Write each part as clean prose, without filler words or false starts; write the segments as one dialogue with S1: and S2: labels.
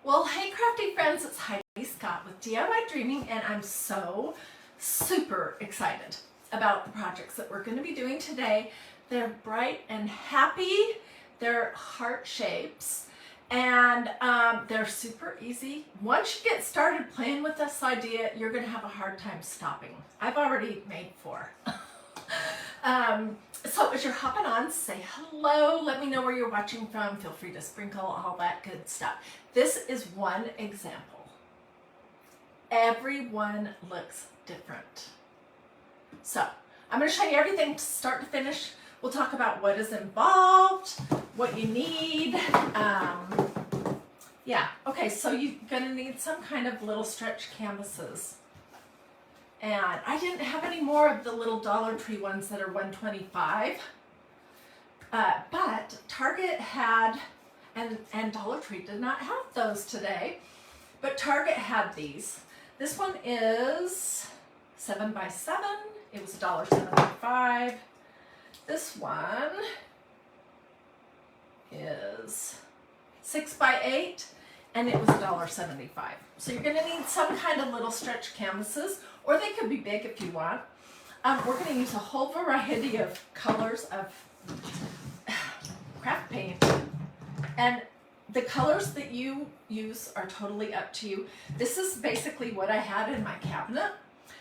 S1: Well, hey crafty friends, it's Hiedi Scott with DiyDreaming, and I'm so super excited about the projects that we're going to be doing today. They're bright and happy, they're heart shapes, and they're super easy. Once you get started playing with this idea, you're going to have a hard time stopping. I've already made 4. So as you're hopping on, say hello, let me know where you're watching from, feel free to sprinkle all that good stuff. This is one example. Everyone looks different. So I'm going to show you everything start to finish. We'll talk about what is involved, what you need. Yeah, okay, so you're going to need some kind of little stretch canvases. And I didn't have any more of the little Dollar Tree ones that are $1.25. But Target had, and Dollar Tree did not have those today, but Target had these. This one is 7 by 7. It was $1.75. This one is 6 by 8, and it was $1.75. So you're going to need some kind of little stretch canvases, or they could be big if you want. We're going to use a whole variety of colors of craft paint, and the colors that you use are totally up to you. This is basically what I had in my cabinet,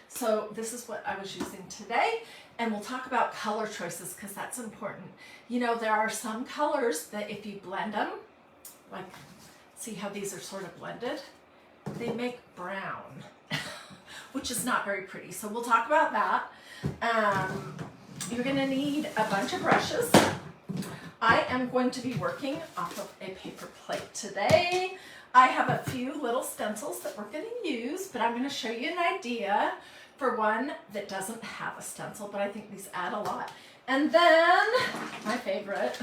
S1: so this is what I was using today, and we'll talk about color choices because that's important. You know, there are some colors that if you blend them, like see how these are sort of blended, they make brown, which is not very pretty. So we'll talk about that. You're going to need a bunch of brushes. I am going to be working off of a paper plate today. I have a few little stencils that we're going to use, but I'm going to show you an idea for one that doesn't have a stencil, but I think these add a lot. And then, my favorite,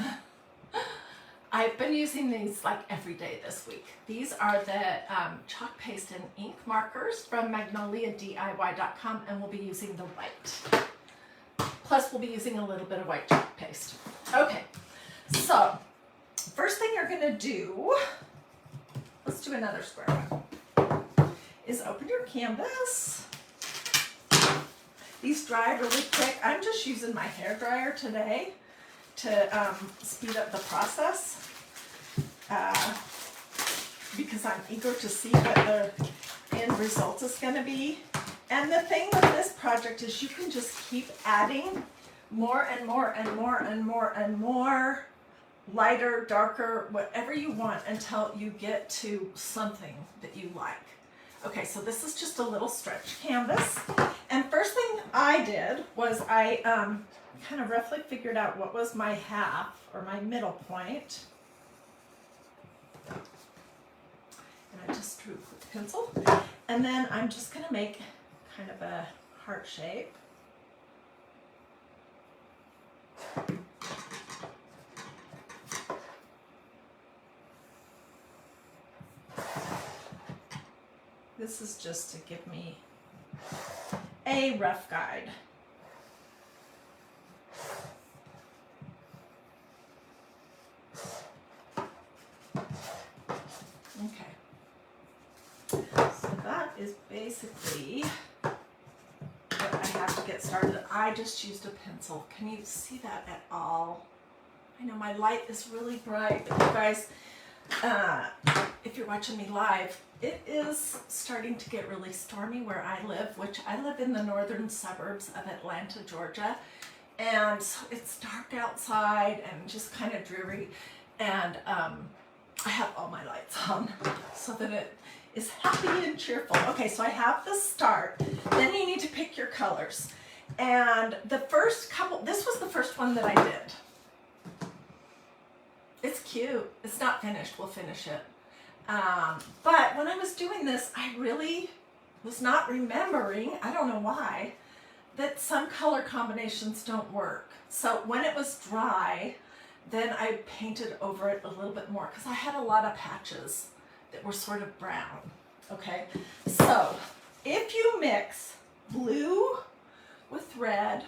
S1: I've been using these like every day this week. These are the chalk paste and ink markers from Magnolia DIY.com, and we'll be using the white. Plus we'll be using a little bit of white chalk paste. Okay, so first thing you're gonna do, let's do another square one, is open your canvas. These dry really quick. I'm just using my hair dryer today to speed up the process because I'm eager to see what the end result is going to be. And the thing with this project is you can just keep adding more and more and more and more and more, lighter, darker, whatever you want until you get to something that you like. Okay, so this is just a little stretch canvas. And first thing I did was I kind of roughly figured out what was my half or my middle point. And I just drew with a pencil. And then I'm just going to make kind of a heart shape. This is just to give me a rough guide. Okay, so that is basically what I have to get started. I just used a pencil. Can you see that at all? I know my light is really bright, but you guys, if you're watching me live, it is starting to get really stormy where I live, which I live in the northern suburbs of Atlanta, Georgia, and so it's dark outside and just kind of dreary, and I have all my lights on so that it is happy and cheerful. Okay, so I have the start. Then you need to pick your colors. And the first couple, this was the first one that I did. It's cute. It's not finished. We'll finish it. But when I was doing this, I really was not remembering, I don't know why, that some color combinations don't work. So when it was dry, then I painted over it a little bit more because I had a lot of patches that were sort of brown. Okay, so if you mix blue with red,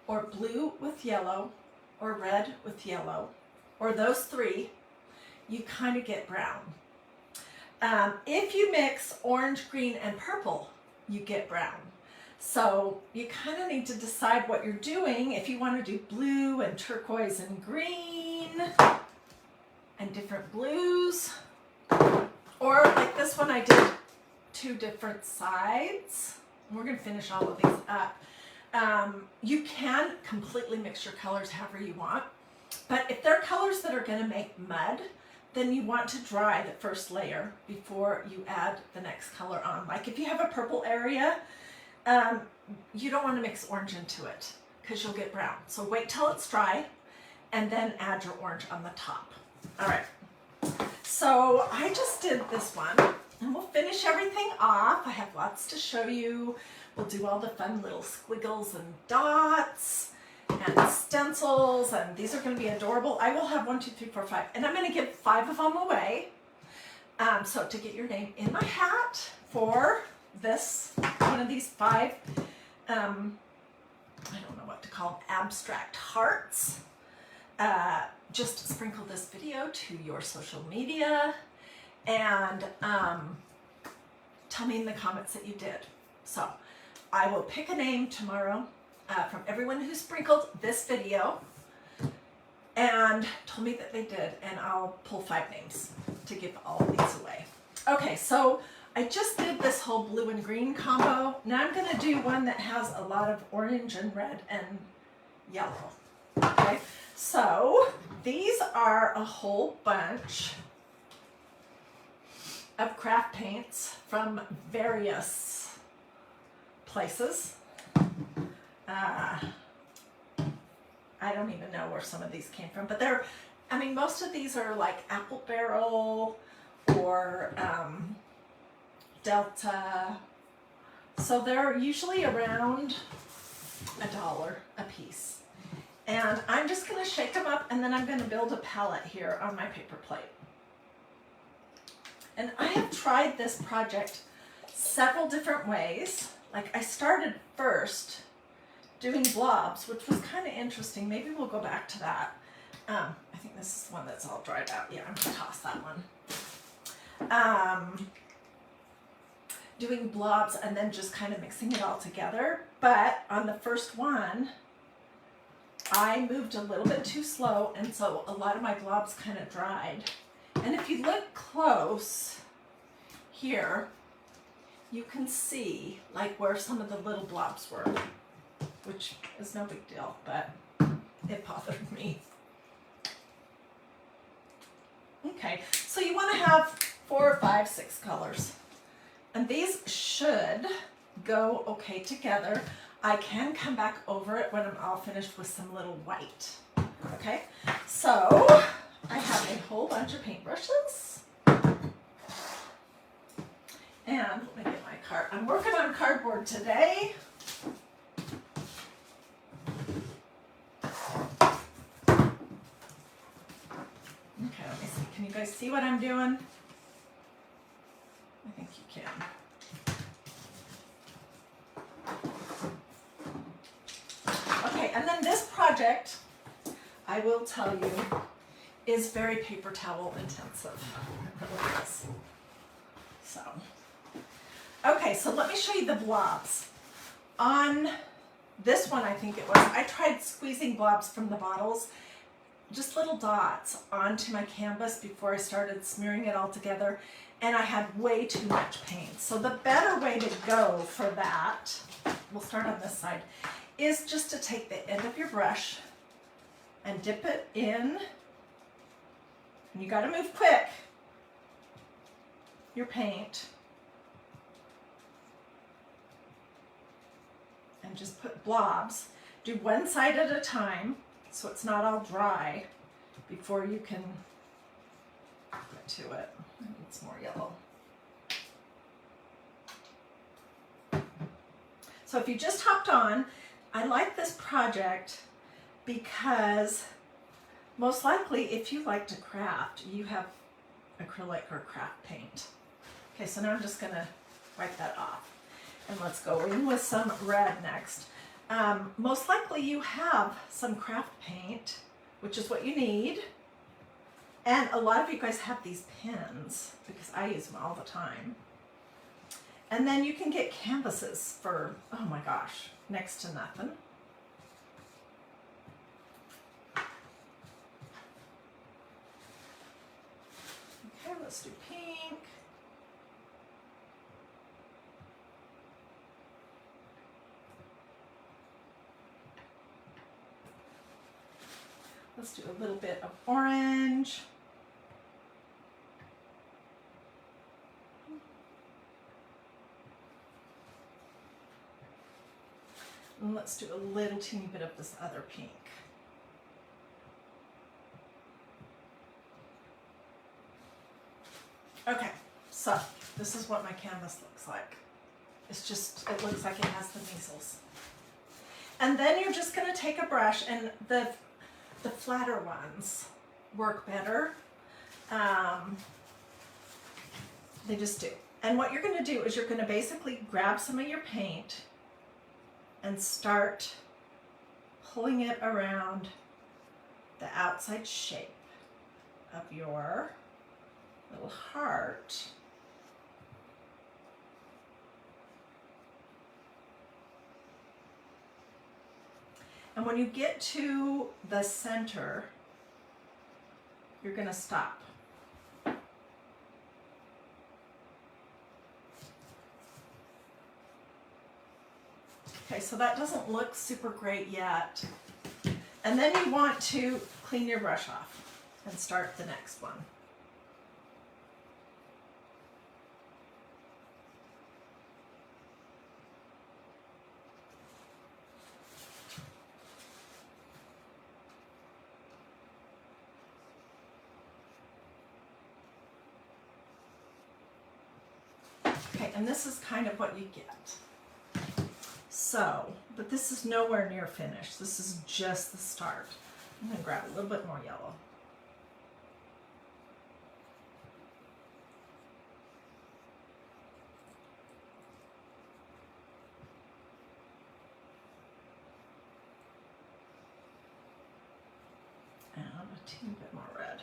S1: or blue with yellow, or red with yellow, or those three, you kind of get brown. If you mix orange, green, and purple, you get brown. So you kind of need to decide what you're doing. If you want to do blue and turquoise and green and different blues, or like this one, I did 2 different sides. We're going to finish all of these up. You can completely mix your colors however you want, but if they're colors that are going to make mud, then you want to dry the first layer before you add the next color on. Like if you have a purple area, you don't want to mix orange into it because you'll get brown. So wait till it's dry and then add your orange on the top. All right, so I just did this one and we'll finish everything off. I have lots to show you. We'll do all the fun little squiggles and dots and stencils, and these are going to be adorable. I will have 1, 2, 3, 4, 5, and I'm going to give 5 of them away. So to get your name in my hat for this, one of these 5, I don't know what to call them, abstract hearts, just sprinkle this video to your social media and tell me in the comments that you did. So I will pick a name tomorrow from everyone who sprinkled this video and told me that they did, and I'll pull 5 names to give all of these away. Okay, so I just did this whole blue and green combo. Now I'm going to do one that has a lot of orange and red and yellow. Okay, so these are a whole bunch of craft paints from various places. I don't even know where some of these came from, but they're, I mean, most of these are like Apple Barrel or Delta. So they're usually around $1 a piece. And I'm just going to shake them up, and then I'm going to build a palette here on my paper plate. And I have tried this project several different ways. Like I started first doing blobs, which was kind of interesting. Maybe we'll go back to that. I think this is the one that's all dried out. Yeah, I'm going to toss that one. Doing blobs and then just kind of mixing it all together. But on the first one, I moved a little bit too slow, and so a lot of my blobs kind of dried. And if you look close here, you can see like where some of the little blobs were, which is no big deal, but it bothered me. Okay, so you want to have 4 or 5, 6 colors. And these should go okay together. I can come back over it when I'm all finished with some little white. Okay, so I have a whole bunch of paintbrushes. And let me get my card. I'm working on cardboard today. Okay, let me see. Can you guys see what I'm doing? I think you can. Okay, and then this project, I will tell you, is very paper towel intensive. It really is. So, okay, so let me show you the blobs. On this one, I think it was, I tried squeezing blobs from the bottles, just little dots onto my canvas before I started smearing it all together, and I had way too much paint. So the better way to go for that, we'll start on this side, is just to take the end of your brush and dip it in, and you gotta move quick, your paint, and just put blobs. Do one side at a time so it's not all dry before you can get to it. It's more yellow. So if you just hopped on, I like this project because most likely if you like to craft, you have acrylic or craft paint. Okay, so now I'm just gonna wipe that off. And let's go in with some red next. Most likely you have some craft paint, which is what you need. And a lot of you guys have these pins because I use them all the time. And then you can get canvases for, oh my gosh, next to nothing. Okay, let's do pink. Let's do a little bit of orange. And let's do a little teeny bit of this other pink. Okay, so this is what my canvas looks like. It's just, it looks like it has the measles. And then you're just gonna take a brush, and the flatter ones work better. They just do. And what you're gonna do is you're gonna basically grab some of your paint and start pulling it around the outside shape of your little heart. And when you get to the center, you're gonna stop. Okay, so that doesn't look super great yet. And then you want to clean your brush off and start the next one. Okay, and this is kind of what you get. So, but this is nowhere near finished. This is just the start. I'm gonna grab a little bit more yellow. And a teeny bit more red.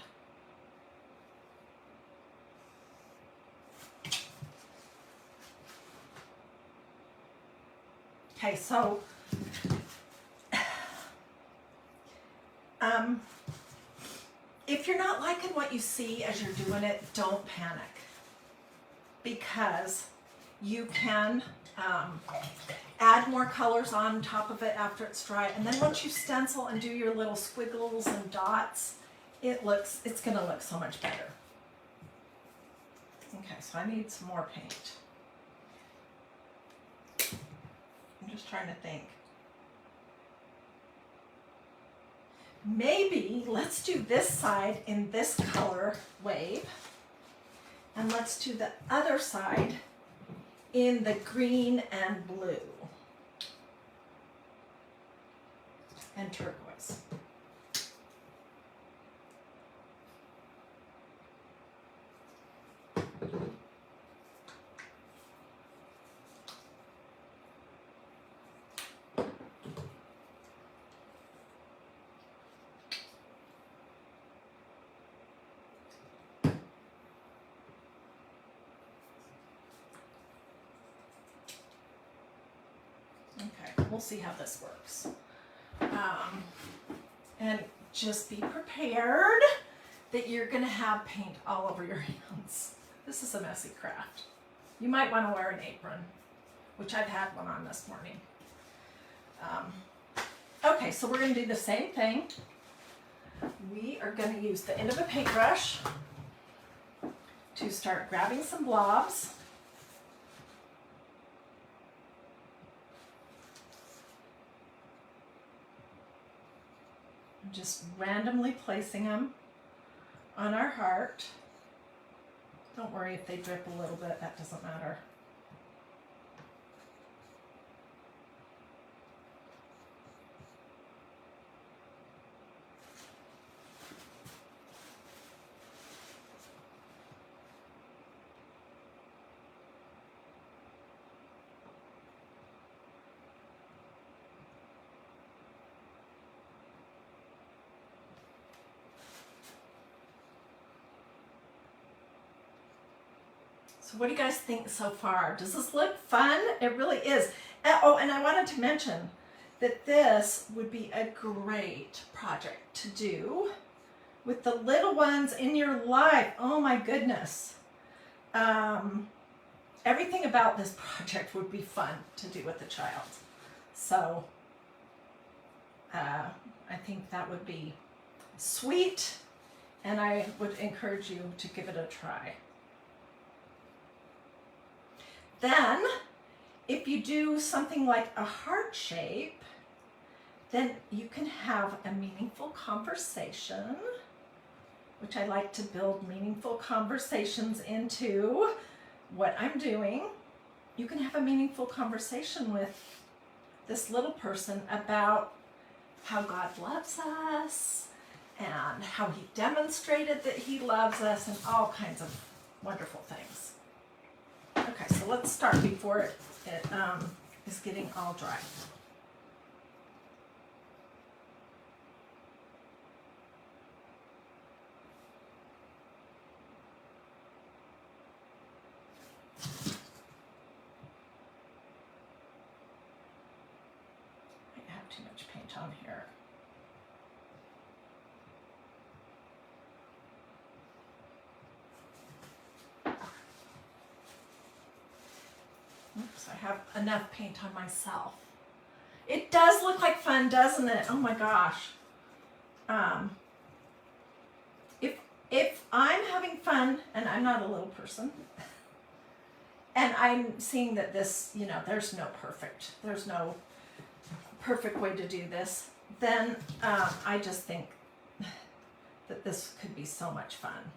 S1: Okay, so if you're not liking what you see as you're doing it, don't panic, because you can add more colors on top of it after it's dry, and then once you stencil and do your little squiggles and dots, it's gonna look so much better. Okay, so I need some more paint. I'm just trying to think. Maybe let's do this side in this color wave, and let's do the other side in the green and blue and turquoise. Okay, we'll see how this works. And just be prepared that you're gonna have paint all over your hands. This is a messy craft. You might want to wear an apron, which I've had one on this morning. Okay, so we're gonna do the same thing. We are gonna use the end of a paintbrush to start grabbing some blobs. Just randomly placing them on our heart. Don't worry if they drip a little bit, that doesn't matter. So what do you guys think so far? Does this look fun? It really is. Oh, and I wanted to mention that this would be a great project to do with the little ones in your life. Oh my goodness. Everything about this project would be fun to do with a child. So I think that would be sweet, and I would encourage you to give it a try. Then, if you do something like a heart shape, then you can have a meaningful conversation, which I like to build meaningful conversations into what I'm doing. You can have a meaningful conversation with this little person about how God loves us and how he demonstrated that he loves us and all kinds of wonderful things. Okay, so let's start before it is getting all dry. I have too much paint on here. Oops, I have enough paint on myself. It does look like fun, doesn't it? Oh my gosh. If I'm having fun, and I'm not a little person, and I'm seeing that this, there's no perfect way to do this, then I just think that this could be so much fun.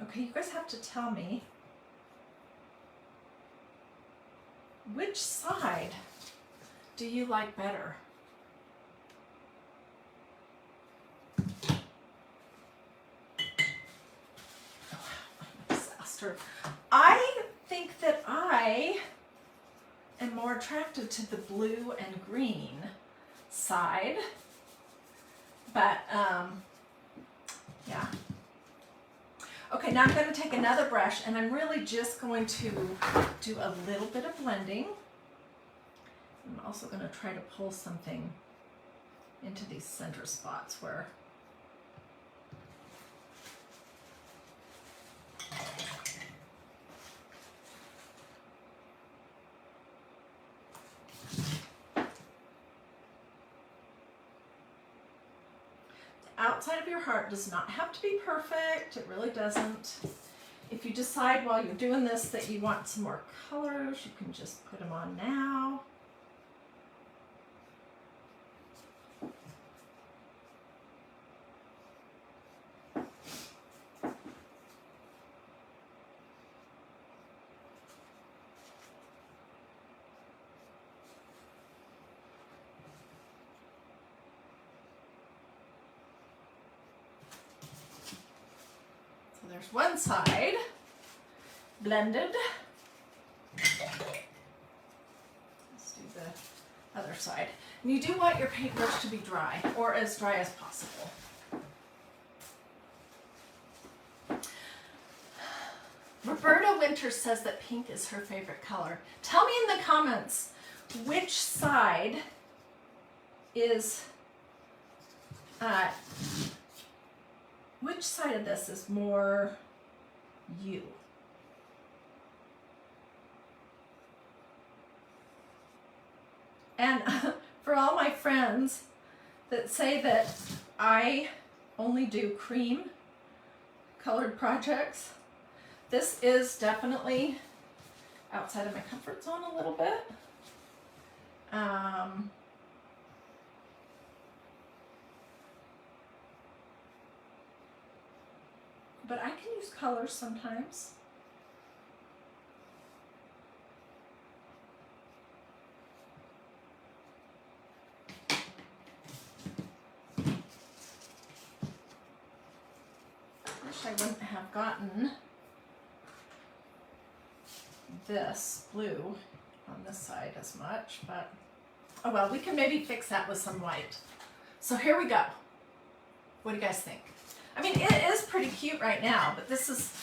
S1: Okay, you guys have to tell me which side do you like better? Oh, what a disaster. I think that I am more attracted to the blue and green side, but yeah. Okay, now I'm going to take another brush and I'm really just going to do a little bit of blending. I'm also going to try to pull something into these center spots where outside of your heart does not have to be perfect. It really doesn't. If you decide while you're doing this that you want some more colors, you can just put them on now. There's one side blended. Let's do the other side. And you do want your paintbrush to be dry, or as dry as possible. Roberta Winters says that pink is her favorite color. Tell me in the comments which side is which side of this is more you? And for all my friends that say that I only do cream colored projects, this is definitely outside of my comfort zone a little bit. But I can use colors sometimes. I wish I wouldn't have gotten this blue on this side as much, but oh well, we can maybe fix that with some white. So here we go. What do you guys think? I mean, it is pretty cute right now, but this is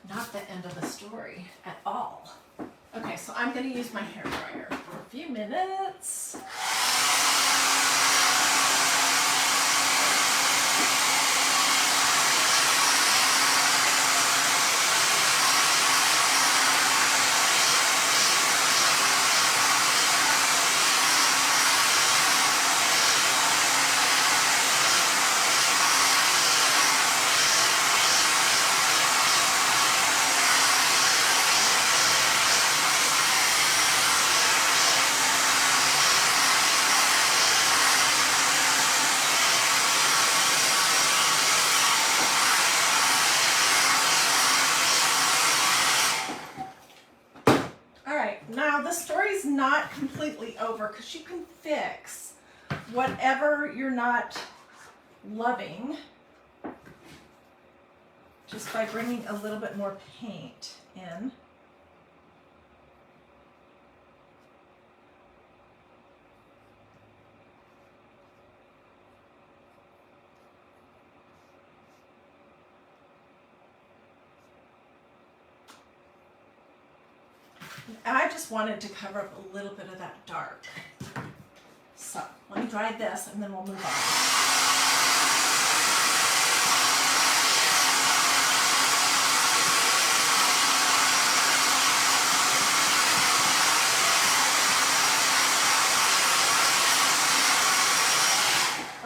S1: not the end of the story at all. Okay, so I'm going to use my hair dryer for a few minutes. Now the story's not completely over because you can fix whatever you're not loving just by bringing a little bit more paint in. I just wanted to cover up a little bit of that dark. So let me dry this and then we'll move on.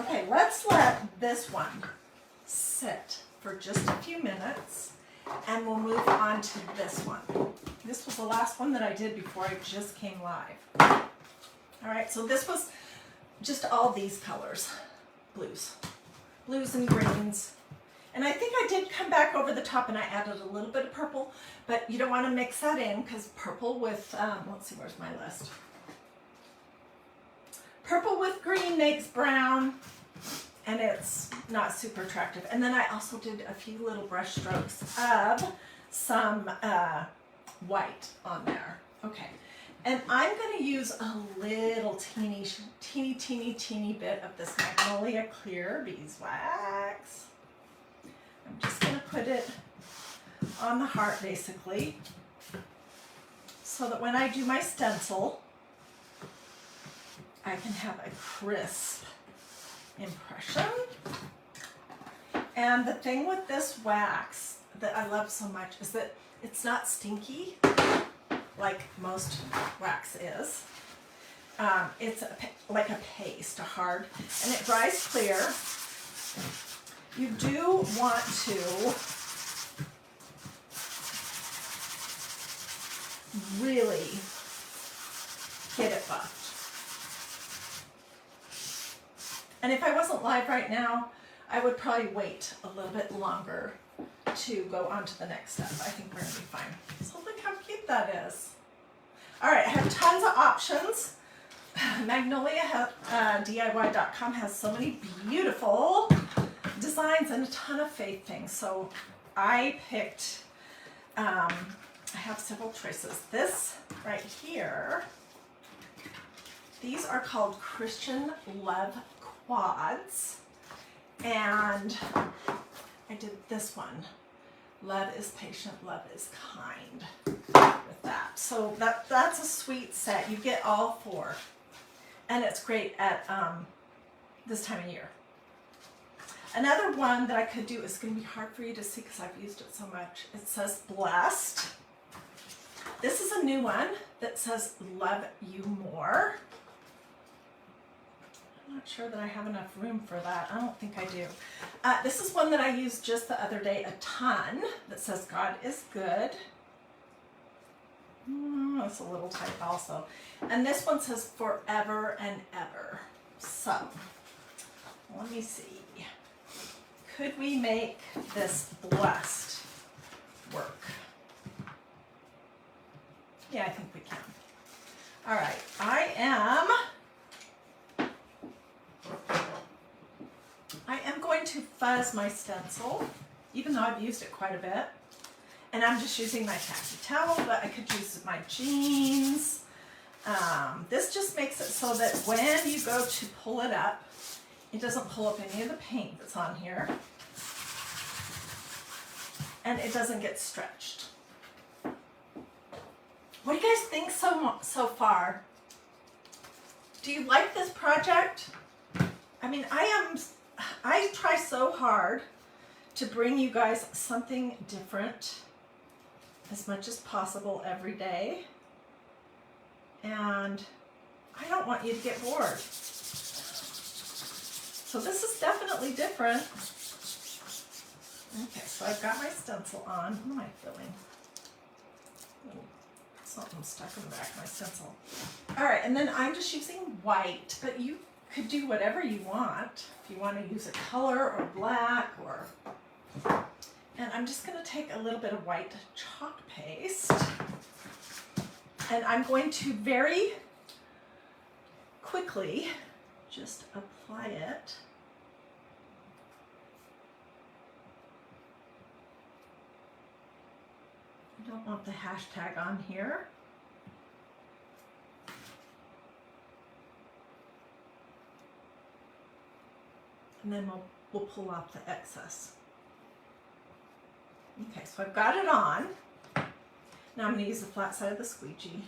S1: Okay, let's let this one sit for just a few minutes and we'll move on to this one. This was the last one that I did before I just came live. All right, so this was just all these colors, blues and greens. And I think I did come back over the top and I added a little bit of purple, but you don't want to mix that in because purple with, let's see, where's my list? Purple with green makes brown and it's not super attractive. And then I also did a few little brush strokes of some white on there. Okay, and I'm going to use a little teeny bit of this Magnolia clear beeswax. I'm just going to put it on the heart basically so that when I do my stencil I can have a crisp impression. And the thing with this wax that I love so much is that it's not stinky like most wax is. It's like a paste, a hard, and it dries clear. You do want to really get it buffed. And if I wasn't live right now, I would probably wait a little bit longer to go on to the next step. I think we're going to be fine. So look how cute that is. All right, I have tons of options. Magnolia DIY.com has so many beautiful designs and a ton of fake things. So I picked, I have several choices. This right here, these are called Christian Love Quads. And I did this one. Love is patient, love is kind with that. So that's a sweet set. You get all four. And it's great at this time of year. Another one that I could do is going to be hard for you to see because I've used it so much. It says Blessed. This is a new one that says Love You More. I'm not sure that I have enough room for that. I don't think I do. This is one that I used just the other day a ton that says God is good. It's a little tight also. And this one says Forever and Ever. So, let me see. Could we make this blessed work? Yeah, I think we can. All right, I am going to fuzz my stencil, even though I've used it quite a bit. And I'm just using my tacky towel, but I could use my jeans. This just makes it so that when you go to pull it up, it doesn't pull up any of the paint that's on here. And it doesn't get stretched. What do you guys think so far? Do you like this project? I mean, I try so hard to bring you guys something different as much as possible every day. And I don't want you to get bored. So this is definitely different. Okay, so I've got my stencil on. What am I feeling? Oh, something stuck in the back of my stencil. All right, and then I'm just using white, but you could do whatever you want. If you want to use a color or black or... And I'm just going to take a little bit of white chalk paste. And I'm going to very quickly just apply it. I don't want the hashtag on here. And then we'll pull off the excess. Okay, so I've got it on. Now I'm going to use the flat side of the squeegee.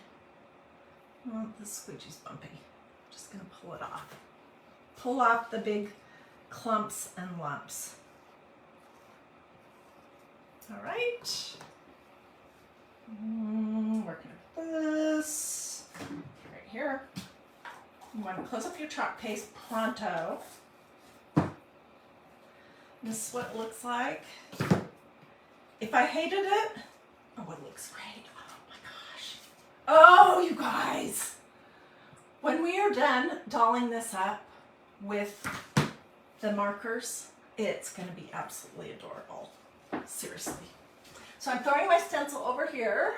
S1: Well, the squeegee's bumpy. I'm just going to pull it off. Pull off the big clumps and lumps. All right. Working with this. Right here. You want to close up your chalk paste pronto. This is what it looks like. If I hated it, oh, it looks great. Oh my gosh. Oh, you guys. When we are done dolling this up with the markers, it's going to be absolutely adorable. Seriously. So I'm throwing my stencil over here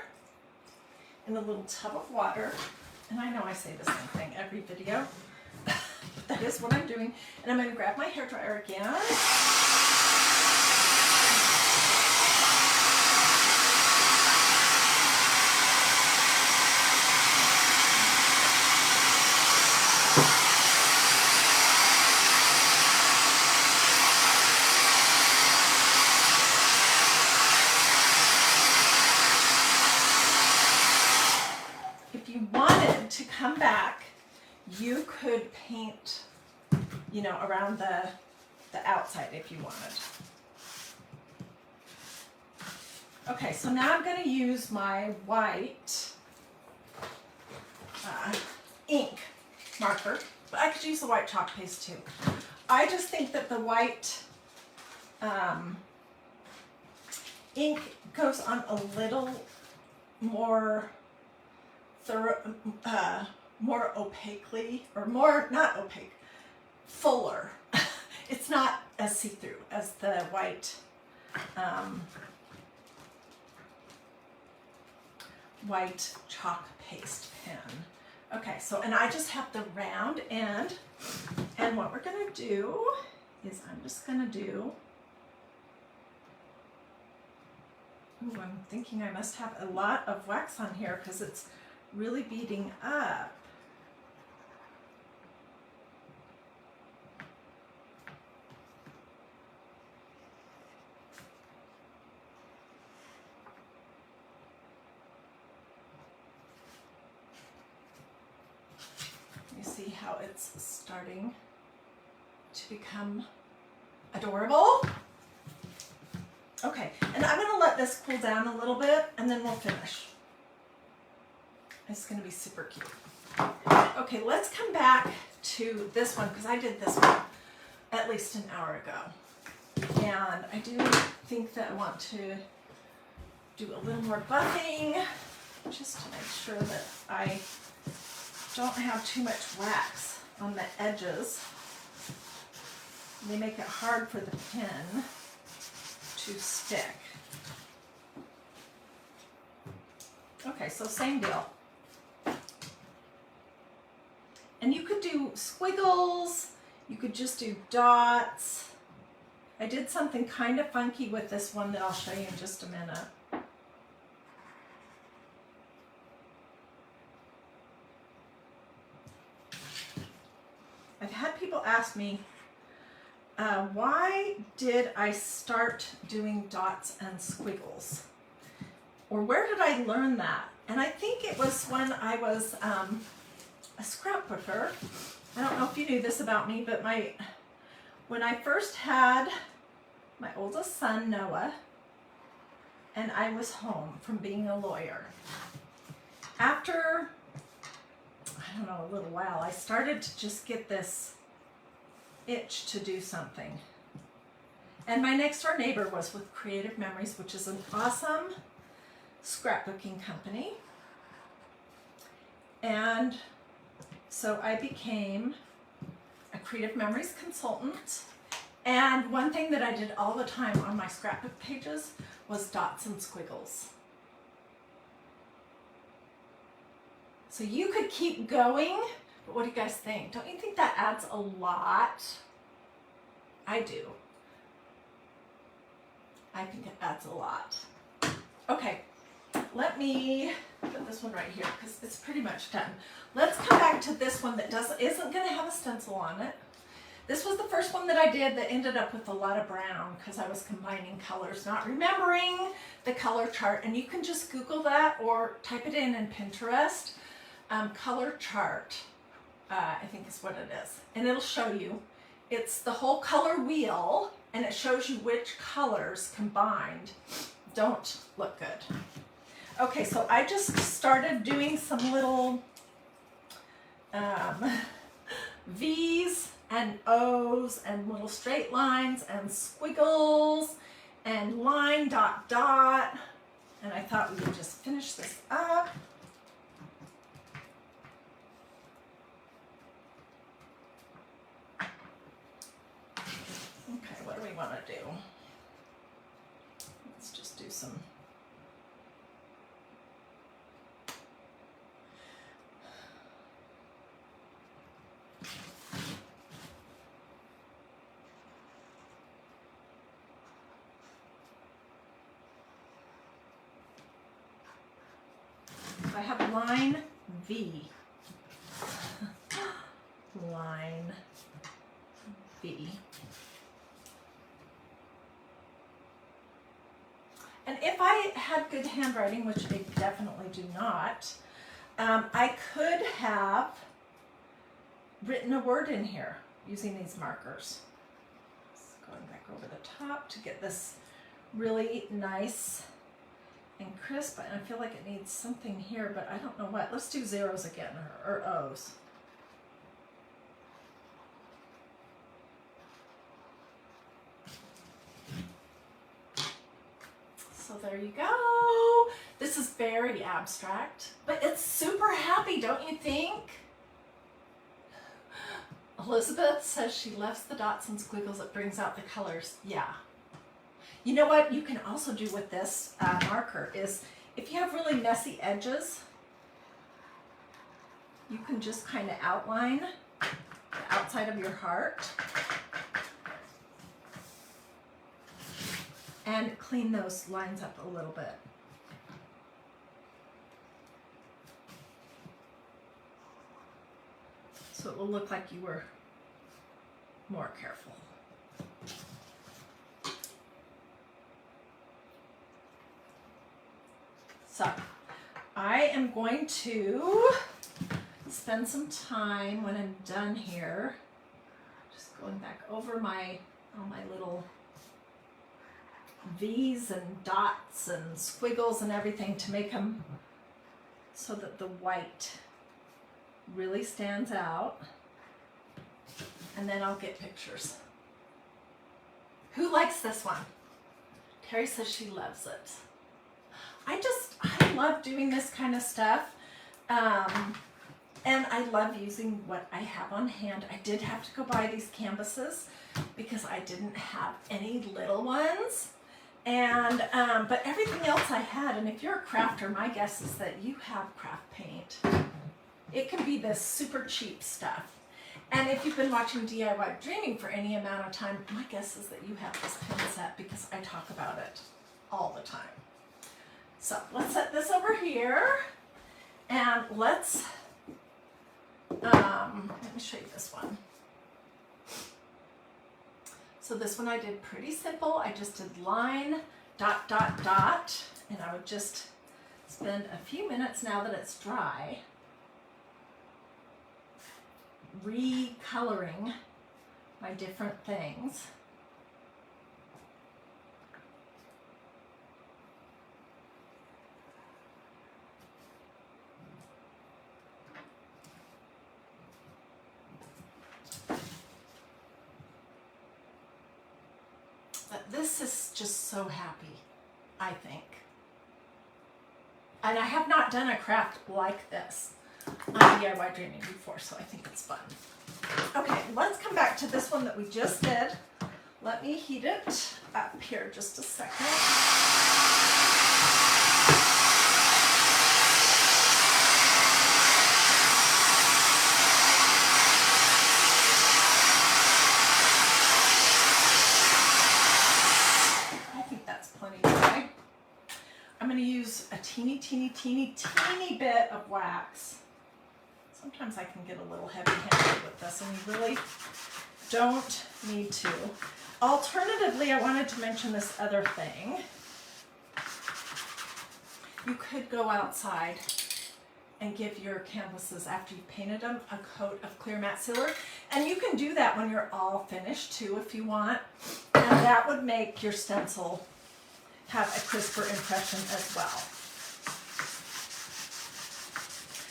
S1: in a little tub of water. And I know I say the same thing every video, but that is what I'm doing. And I'm going to grab my hairdryer again. Come back, you could paint, you know, around the outside if you wanted. Okay, so now I'm going to use my white ink marker, but I could use the white chalk paste too. I just think that the white ink goes on a little more more opaquely, or more, not opaque, fuller. It's not as see-through as the white white chalk paste pen. Okay, so, and I just have the round end, and what we're gonna do is I'm just gonna do, ooh, I'm thinking I must have a lot of wax on here because it's really beating up. You see how it's starting to become adorable? Okay, and I'm going to let this cool down a little bit and then we'll finish. It's going to be super cute. Okay, let's come back to this one because I did this one at least an hour ago. And I do think that I want to do a little more buffing just to make sure that I don't have too much wax on the edges. They make it hard for the pen to stick. Okay, so same deal. And you could do squiggles, you could just do dots. I did something kind of funky with this one that I'll show you in just a minute. ask me, why did I start doing dots and squiggles? Or where did I learn that? And I think it was when I was a scrapbooker. I don't know if you knew this about me, but when I first had my oldest son, Noah, and I was home from being a lawyer. After, I don't know, a little while, I started to just get this itch to do something. And my next door neighbor was with Creative Memories, which is an awesome scrapbooking company. And so I became a Creative Memories consultant. And one thing that I did all the time on my scrapbook pages was dots and squiggles. So you could keep going, but what do you guys think? Don't you think that adds a lot? I do. I think it adds a lot. Okay, let me put this one right here because it's pretty much done. Let's come back to this one that isn't going to have a stencil on it. This was the first one that I did that ended up with a lot of brown because I was combining colors, not remembering the color chart. And you can just Google that or type it in Pinterest. Color chart, I think is what it is. And it'll show you. It's the whole color wheel and it shows you which colors combined don't look good. Okay, so I just started doing some little V's and O's and little straight lines and squiggles and line dot dot. And I thought we would just finish this up. Okay, what do we want to do? Let's just do some. I have line V. Line V. And if I had good handwriting, which I definitely do not, I could have written a word in here using these markers. Just going back over the top to get this really nice and crisp. And I feel like it needs something here, but I don't know what. Let's do zeros again, or O's. So there you go. This is very abstract, but it's super happy, don't you think? Elizabeth says she loves the dots and squiggles. It brings out the colors. Yeah. You know what you can also do with this marker is if you have really messy edges, you can just kind of outline the outside of your heart and clean those lines up a little bit. So it will look like you were more careful. So I am going to spend some time when I'm done here, just going back over all my little V's and dots and squiggles and everything to make them so that the white really stands out. And then I'll get pictures. Who likes this one? Terry says she loves it. I love doing this kind of stuff. And I love using what I have on hand. I did have to go buy these canvases because I didn't have any little ones. And, but everything else I had, and if you're a crafter, my guess is that you have craft paint. It can be this super cheap stuff. And if you've been watching DiyDreaming for any amount of time, my guess is that you have this pin set because I talk about it all the time. So let's set this over here and let's, let me show you this one. So this one I did pretty simple. I just did line, dot, dot, dot, and I would just spend a few minutes now that it's dry recoloring my different things. But this is just so happy, I think. And I have not done a craft like this on DIY Dreaming before, so I think it's fun. Okay, let's come back to this one that we just did. Let me heat it up here just a second. I think that's plenty dry. I'm going to use a teeny bit of wax. Sometimes I can get a little heavy-handed with this, and you really don't need to. Alternatively, I wanted to mention this other thing. You could go outside and give your canvases, after you've painted them, a coat of clear matte sealer. And you can do that when you're all finished too, if you want. And that would make your stencil have a crisper impression as well.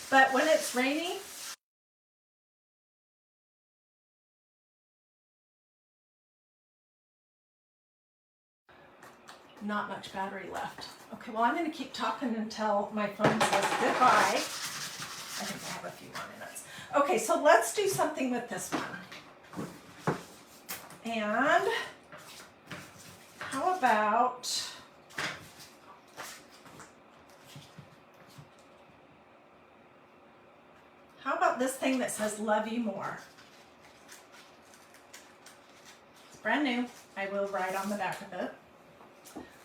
S1: But when it's rainy, not much battery left. Okay, well, I'm going to keep talking until my phone says goodbye. I think I have a few more minutes. Okay, so let's do something with this one. And how about this thing that says love you more? It's brand new. I will write on the back of it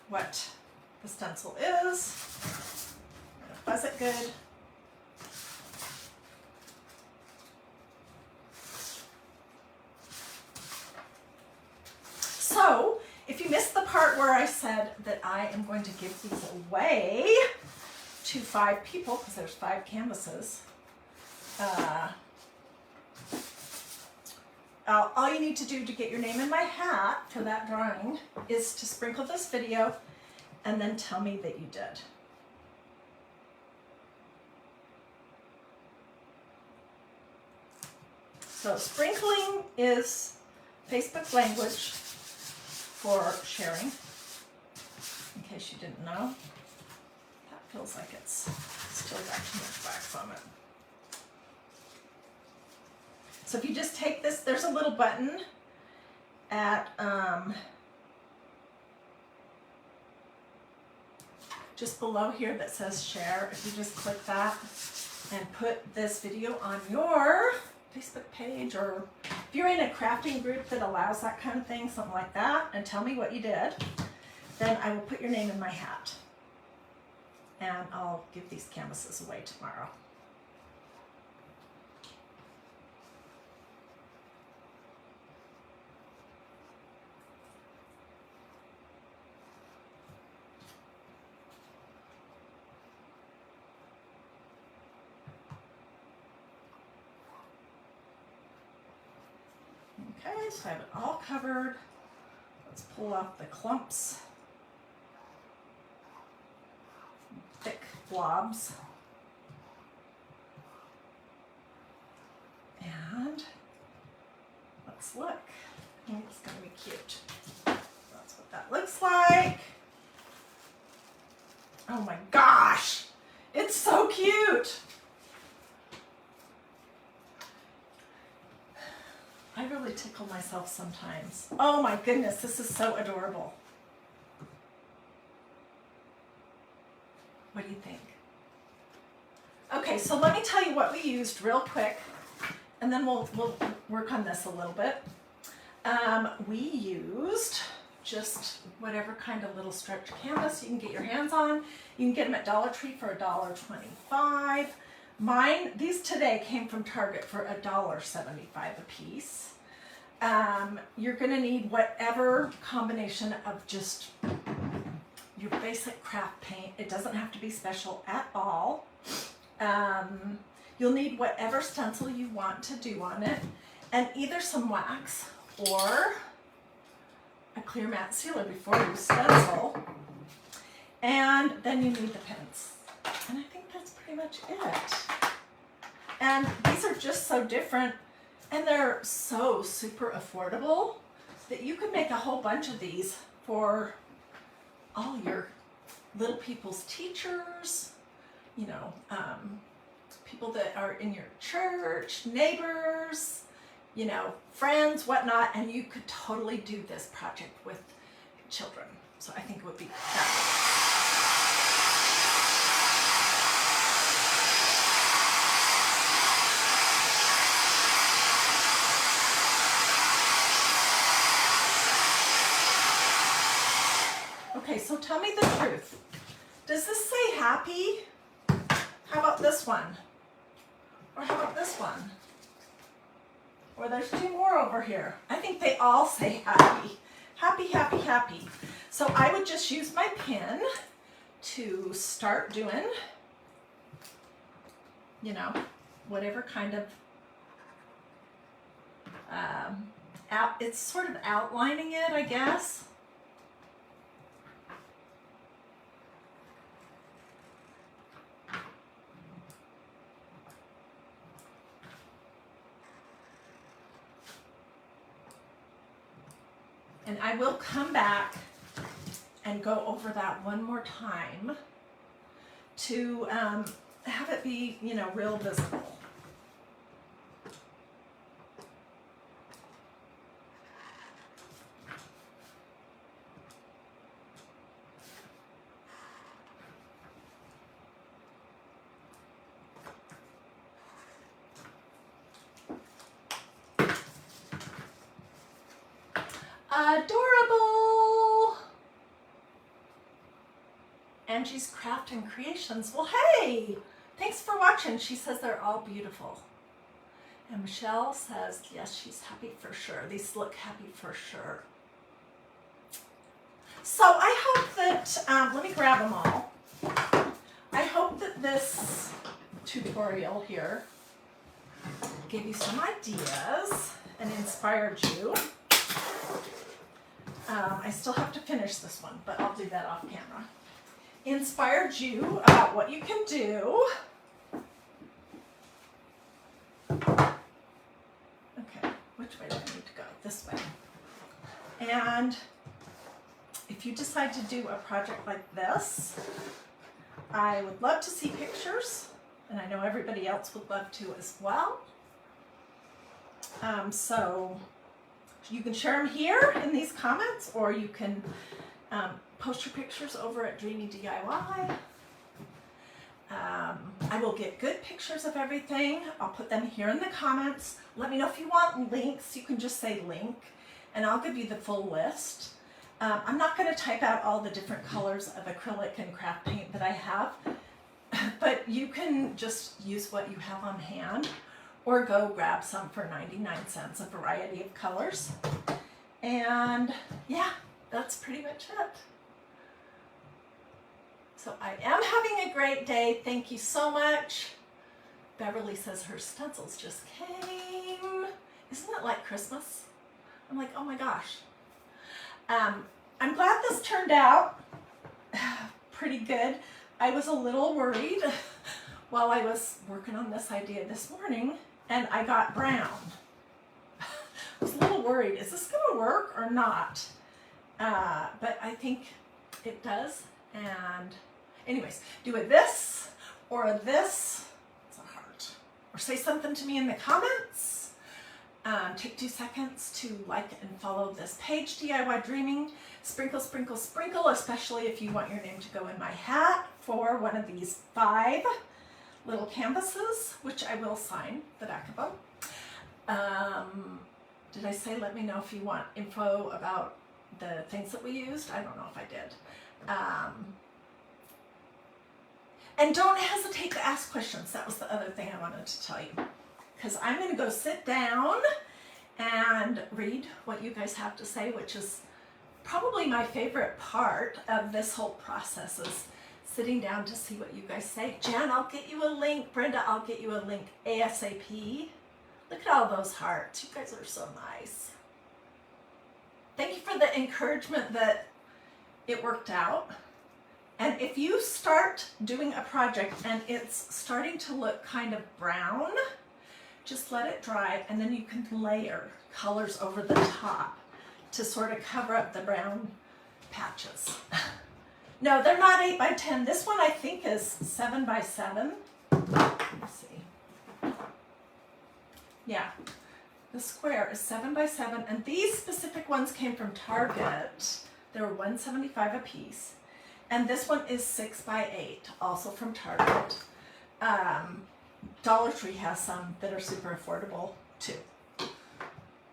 S1: what the stencil is. I'm gonna fuzz it good. So, if you missed the part where I said that I am going to give these away to 5 people, because there's 5 canvases, all you need to do to get your name in my hat for that drawing is to sprinkle this video and then tell me that you did. So sprinkling is Facebook language for sharing, in case you didn't know. That feels like it's still got too much wax on it. So if you just take this, there's a little button at just below here that says share. If you just click that and put this video on your Facebook page, or if you're in a crafting group that allows that kind of thing, something like that, and tell me what you did, then I will put your name in my hat. And I'll give these canvases away tomorrow. Okay, so I have it all covered. Let's pull off the clumps, thick blobs. And let's look. I think it's going to be cute. That's what that looks like. Oh my gosh, it's so cute. I really tickle myself sometimes. Oh my goodness, this is so adorable. What do you think? Okay, so let me tell you what we used real quick, and then we'll work on this a little bit. We used just whatever kind of little stretch canvas you can get your hands on. You can get them at Dollar Tree for $1.25. Mine, these today came from Target for $1.75 a piece. You're gonna need whatever combination of just your basic craft paint. It doesn't have to be special at all. You'll need whatever stencil you want to do on it, and either some wax or a clear matte sealer before you stencil. And then you need the pins. And I think that's pretty much it. And these are just so different, and they're so super affordable that you could make a whole bunch of these for all your little people's teachers, you know, people that are in your church, neighbors, you know, friends, whatnot, and you could totally do this project with children. So I think it would be fabulous. Okay, so tell me the truth. Does this say happy? How about this one? Or how about this one? Or there's two more over here. I think they all say happy. Happy, happy, happy. So I would just use my pen to start doing, you know, whatever kind of, it's sort of outlining it, I guess. And I will come back and go over that one more time to have it be, you know, real visible. Adorable! Angie's Craft and Creations. Well, hey! Thanks for watching. She says they're all beautiful. And Michelle says, yes, she's happy for sure. These look happy for sure. So I hope that, let me grab them all. I hope that this tutorial here gave you some ideas and inspired you. I still have to finish this one, but I'll do that off camera. Inspired you about what you can do. Okay, which way do I need to go? This way. And if you decide to do a project like this, I would love to see pictures, and I know everybody else would love to as well. So you can share them here in these comments, or you can post your pictures over at Dreamy DIY. I will get good pictures of everything. I'll put them here in the comments. Let me know if you want links. You can just say link, and I'll give you the full list. I'm not going to type out all the different colors of acrylic and craft paint that I have, but you can just use what you have on hand, or go grab some for 99 cents, a variety of colors. And yeah, that's pretty much it. So I am having a great day. Thank you so much. Beverly says her stencils just came. Isn't it like Christmas? I'm like, oh my gosh. I'm glad this turned out pretty good. I was a little worried while I was working on this idea this morning, and I got brown. I was a little worried, is this gonna work or not? But I think it does. And anyways, do a this or a this, it's a heart, or say something to me in the comments. Take 2 seconds to like and follow this page, DIY Dreaming. Sprinkle, sprinkle, sprinkle, especially if you want your name to go in my hat for one of these 5 little canvases, which I will sign the back of them. Did I say let me know if you want info about the things that we used? I don't know if I did. And don't hesitate to ask questions. That was the other thing I wanted to tell you. Because I'm going to go sit down and read what you guys have to say, which is probably my favorite part of this whole process, is sitting down to see what you guys say. Jan, I'll get you a link. Brenda, I'll get you a link ASAP. Look at all those hearts. You guys are so nice. Thank you for the encouragement that it worked out. And if you start doing a project and it's starting to look kind of brown, just let it dry, and then you can layer colors over the top to sort of cover up the brown patches. No, they're not 8 by 10. This one I think is 7 by 7. Let me see. Yeah, the square is 7 by 7, and these specific ones came from Target. They were $1.75 a piece. And this one is 6 by 8, also from Target. Dollar Tree has some that are super affordable too.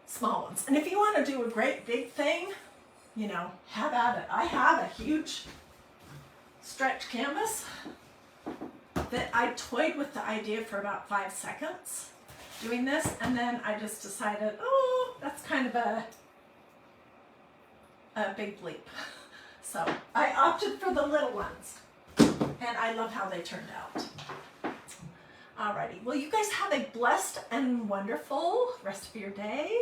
S1: Small ones. And if you want to do a great big thing, you know, have at it. I have a huge stretch canvas that I toyed with the idea for about 5 seconds doing this, and then I just decided, oh, that's kind of a big leap. So I opted for the little ones, and I love how they turned out. Alrighty, well, you guys have a blessed and wonderful rest of your day.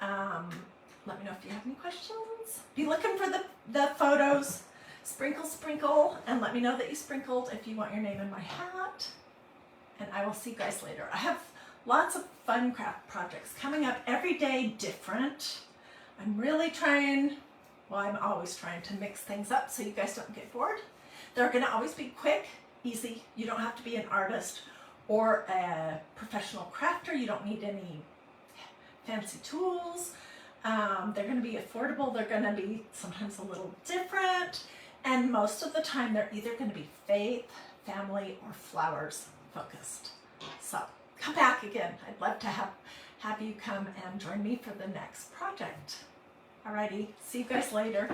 S1: Let me know if you have any questions. Be looking for the photos. Sprinkle, sprinkle, and let me know that you sprinkled if you want your name in my hat. And I will see you guys later. I have lots of fun craft projects coming up every day, different. I'm really trying, well, I'm always trying to mix things up so you guys don't get bored. They're gonna always be quick, easy. You don't have to be an artist or a professional crafter. You don't need any fancy tools. They're gonna be affordable. They're gonna be sometimes a little different. And most of the time, they're either gonna be faith, family, or flowers focused. So come back again. I'd love to have you come and join me for the next project. Alrighty, see you guys later.